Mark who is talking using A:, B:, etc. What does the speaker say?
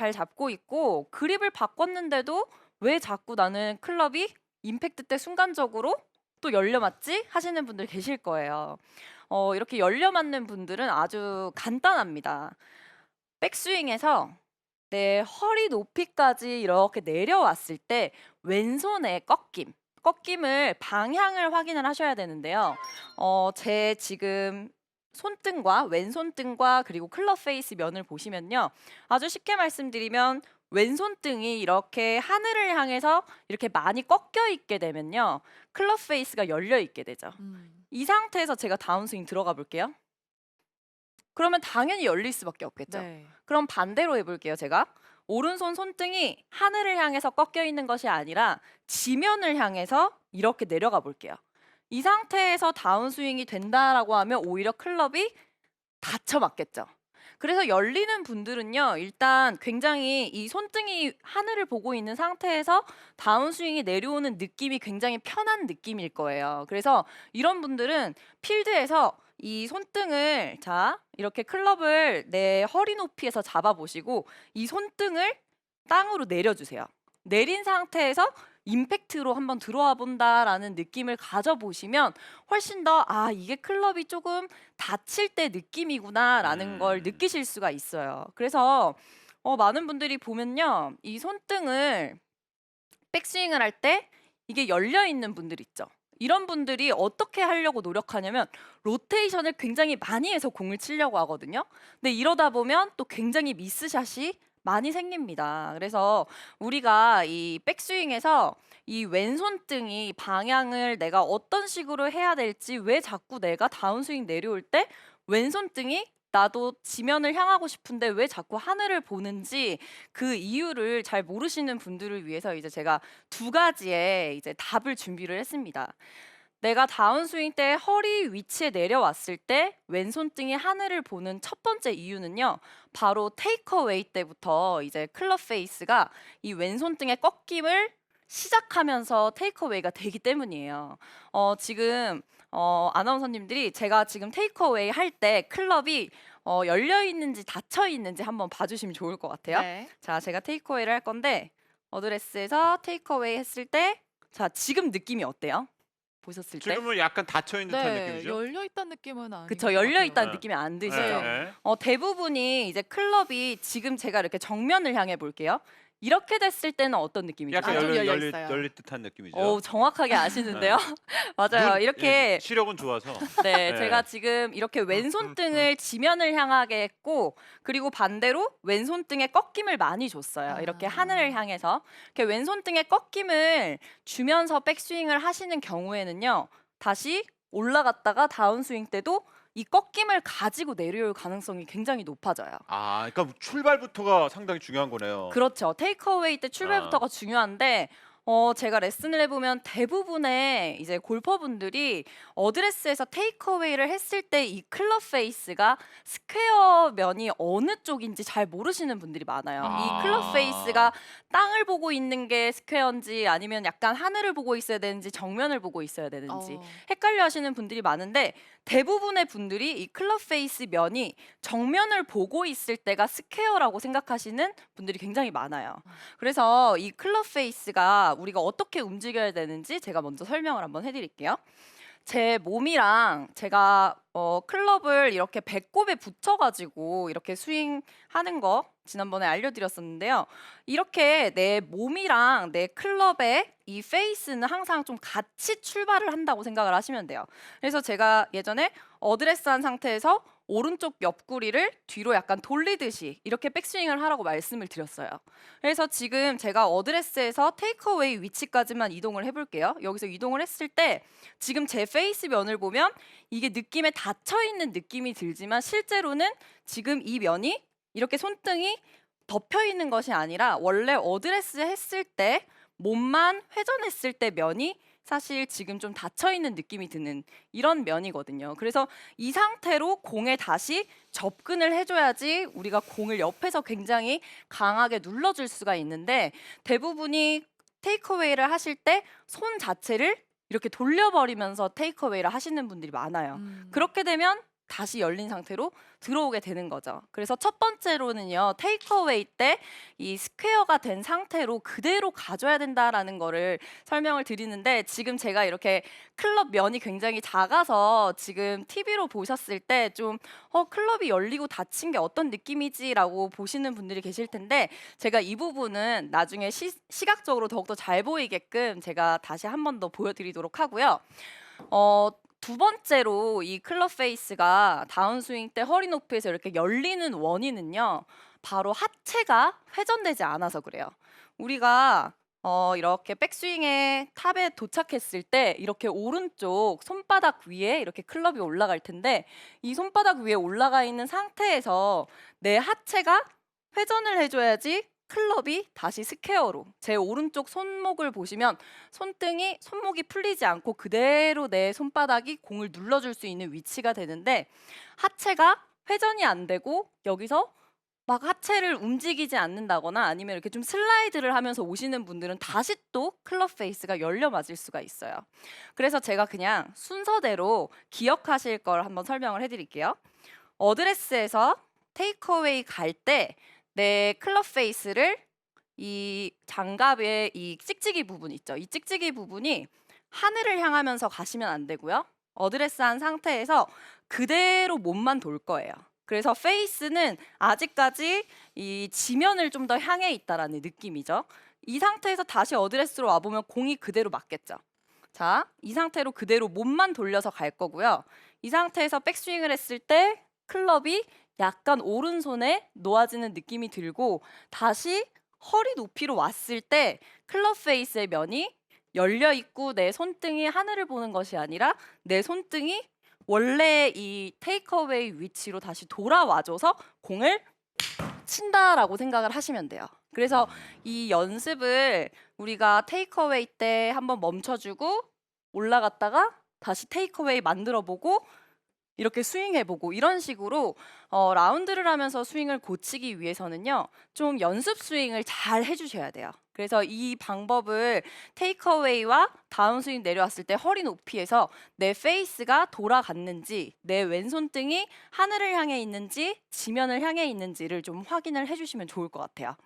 A: 잘 잡고 있고 그립을 바꿨는데도 왜 자꾸 나는 클럽이 임팩트 때 순간적으로 또 열려 맞지? 하시는 분들 계실 거예요. 이렇게 열려 맞는 분들은 아주 간단합니다. 백스윙에서 내 허리 높이까지 이렇게 내려왔을 때 왼손의 꺾임을 방향을 확인을 하셔야 되는데요. 제 지금 손등과 왼손등과 그리고 클럽 페이스 면을 보시면요. 아주 쉽게 말씀드리면 왼손등이 이렇게 하늘을 향해서 이렇게 많이 꺾여 있게 되면요. 클럽 페이스가 열려 있게 되죠.
B: 음.
A: 이 상태에서 제가 다운스윙 들어가 볼게요. 그러면 당연히 열릴 수밖에 없겠죠.
B: 네.
A: 그럼 반대로 해 볼게요, 제가. 오른손 손등이 하늘을 향해서 꺾여 있는 것이 아니라 지면을 향해서 이렇게 내려가 볼게요. 이 상태에서 다운스윙이 된다라고 하면 오히려 클럽이 닫혀 맞겠죠. 그래서 열리는 분들은요. 일단 굉장히 이 손등이 하늘을 보고 있는 상태에서 다운스윙이 내려오는 느낌이 굉장히 편한 느낌일 거예요. 그래서 이런 분들은 필드에서 이 손등을 이렇게 클럽을 내 허리 높이에서 잡아 보시고 이 손등을 땅으로 내려주세요. 내린 상태에서 임팩트로 한번 들어와 본다라는 느낌을 가져보시면 훨씬 더 '아 이게 클럽이 조금 다칠 때 느낌이구나.'라는 걸
C: 음.
A: 느끼실 수가 있어요. 그래서 많은 분들이 보면요. 이 손등을 백스윙을 할 때 이게 열려 있는 분들 있죠. 이런 분들이 어떻게 하려고 노력하냐면 로테이션을 굉장히 많이 해서 공을 치려고 하거든요. 근데 이러다 보면 또 굉장히 미스샷이 많이 생깁니다. 그래서 우리가 이 백스윙에서 이 왼손등이 방향을 내가 어떤 식으로 해야 될지 왜 자꾸 내가 다운스윙 내려올 때 왼손등이 나도 지면을 향하고 싶은데 왜 자꾸 하늘을 보는지 그 이유를 잘 모르시는 분들을 위해서 이제 제가 두 가지의 이제 답을 준비를 했습니다. 내가 다운스윙 때 허리 위치에 내려왔을 때 왼손등이 하늘을 보는 첫 번째 이유는요. 바로 테이크어웨이 때부터 이제 클럽 페이스가 이 왼손등의 꺾임을 시작하면서 테이크어웨이가 되기 때문이에요. 지금 아나운서님들이 제가 지금 테이크어웨이 할 때 클럽이 열려 있는지 닫혀 있는지 한번 봐주시면 좋을 것 같아요.
B: 네.
A: 자, 제가 테이크어웨이를 할 건데 어드레스에서 테이크어웨이 했을 때, 자 지금 느낌이 어때요? 보셨을 때?
C: 지금은 약간 닫혀 있는 듯한
B: 네.
C: 느낌이죠?
B: 열려 있다는 느낌은 아닌
A: 그쵸.
B: 것
A: 열려
B: 같아요.
A: 있다는
C: 네.
A: 느낌이 안
C: 네.
A: 드시죠?
C: 네.
A: 대부분이 이제 클럽이 지금 제가 이렇게 정면을 향해 볼게요. 이렇게 됐을 때는 어떤 느낌이죠?
C: 약간
B: 좀 열려
C: 열릴
B: 있어요.
C: 열릴 듯한 느낌이죠?
A: 정확하게 아시는데요.
C: 네.
A: 맞아요.
C: 예,
A: 이렇게
C: 시력은 좋아서.
A: 네, 제가
C: 네.
A: 지금 이렇게 왼손등을 지면을 향하게 했고 그리고 반대로 왼손등에 꺾임을 많이 줬어요. 이렇게 하늘을
B: 아.
A: 향해서. 이렇게 왼손등에 꺾임을 주면서 백스윙을 하시는 경우에는요. 다시 올라갔다가 다운스윙 때도 이 꺾임을 가지고 내려올 가능성이 굉장히 높아져요.
C: 아, 그러니까 출발부터가 상당히 중요한 거네요.
A: 그렇죠. 테이크어웨이 때
C: 아.
A: 출발부터가 중요한데 제가 레슨을 해 보면 대부분의 이제 골퍼분들이 어드레스에서 테이크어웨이를 했을 때 이 클럽 페이스가 스퀘어 면이 어느 쪽인지 잘 모르시는 분들이 많아요. 이 클럽 페이스가
C: 아.
A: 땅을 보고 있는 게 스퀘어인지 아니면 약간 하늘을 보고 있어야 되는지 정면을 보고 있어야 되는지
B: 어.
A: 헷갈려 하시는 분들이 많은데 대부분의 분들이 이 클럽 페이스 면이 정면을 보고 있을 때가 스퀘어라고 생각하시는 분들이 굉장히 많아요. 그래서 이 클럽 페이스가 우리가 어떻게 움직여야 되는지 제가 먼저 설명을 한번 해드릴게요. 제 몸이랑 제가 클럽을 이렇게 배꼽에 붙여가지고 이렇게 스윙하는 거 지난번에 알려드렸었는데요. 이렇게 내 몸이랑 내 클럽의 이 페이스는 항상 좀 같이 출발을 한다고 생각을 하시면 돼요. 그래서 제가 예전에 어드레스한 상태에서 오른쪽 옆구리를 뒤로 약간 돌리듯이 이렇게 백스윙을 하라고 말씀을 드렸어요. 그래서 지금 제가 어드레스에서 테이크어웨이 위치까지만 이동을 해볼게요. 여기서 이동을 했을 때 지금 제 페이스 면을 보면 이게 느낌에 닫혀 있는 느낌이 들지만 실제로는 지금 이 면이 이렇게 손등이 덮여 있는 것이 아니라 원래 어드레스 했을 때 몸만 회전했을 때 면이 사실 지금 좀 닫혀 있는 느낌이 드는 이런 면이거든요. 그래서 이 상태로 공에 다시 접근을 해줘야지 우리가 공을 옆에서 굉장히 강하게 눌러줄 수가 있는데 대부분이 테이크어웨이를 하실 때 손 자체를 이렇게 돌려버리면서 테이크어웨이를 하시는 분들이 많아요.
B: 음.
A: 그렇게 되면 다시 열린 상태로 들어오게 되는 거죠. 그래서 첫 번째로는요, 테이크어웨이 때 이 스퀘어가 된 상태로 그대로 가져야 된다라는 거를 설명을 드리는데, 지금 제가 이렇게 클럽 면이 굉장히 작아서 지금 TV로 보셨을 때 좀 클럽이 열리고 닫힌 게 어떤 느낌이지라고 보시는 분들이 계실 텐데, 제가 이 부분은 나중에 시각적으로 더욱더 잘 보이게끔 제가 다시 한 번 더 보여드리도록 하고요. 두 번째로 이 클럽 페이스가 다운스윙 때 허리 높이에서 이렇게 열리는 원인은요, 바로 하체가 회전되지 않아서 그래요. 우리가 이렇게 백스윙의 탑에 도착했을 때 이렇게 오른쪽 손바닥 위에 이렇게 클럽이 올라갈 텐데, 이 손바닥 위에 올라가 있는 상태에서 내 하체가 회전을 해줘야지 클럽이 다시 스퀘어로, 제 오른쪽 손목을 보시면 손목이 풀리지 않고 그대로 내 손바닥이 공을 눌러줄 수 있는 위치가 되는데, 하체가 회전이 안 되고 여기서 막 하체를 움직이지 않는다거나 아니면 이렇게 좀 슬라이드를 하면서 오시는 분들은 다시 또 클럽 페이스가 열려 맞을 수가 있어요. 그래서 제가 그냥 순서대로 기억하실 걸 한번 설명을 해드릴게요. 어드레스에서 테이크어웨이 갈 때 내 클럽 페이스를 이 장갑의 이 찍찍이 부분 있죠. 이 찍찍이 부분이 하늘을 향하면서 가시면 안 되고요. 어드레스한 상태에서 그대로 몸만 돌 거예요. 그래서 페이스는 아직까지 이 지면을 좀 더 향해 있다라는 느낌이죠. 이 상태에서 다시 어드레스로 와보면 공이 그대로 맞겠죠. 자, 이 상태로 그대로 몸만 돌려서 갈 거고요. 이 상태에서 백스윙을 했을 때 클럽이 약간 오른손에 놓아지는 느낌이 들고, 다시 허리 높이로 왔을 때 클럽 페이스의 면이 열려 있고 내 손등이 하늘을 보는 것이 아니라 내 손등이 원래 이 테이크어웨이 위치로 다시 돌아와줘서 공을 친다라고 생각을 하시면 돼요. 그래서 이 연습을 우리가 테이크어웨이 때 한번 멈춰주고 올라갔다가 다시 테이크어웨이 만들어보고 이렇게 스윙해보고, 이런 식으로 라운드를 하면서 스윙을 고치기 위해서는요, 좀 연습 스윙을 잘 해주셔야 돼요. 그래서 이 방법을 테이크어웨이와 다운스윙 내려왔을 때 허리 높이에서 내 페이스가 돌아갔는지, 내 왼손등이 하늘을 향해 있는지 지면을 향해 있는지를 좀 확인을 해주시면 좋을 것 같아요.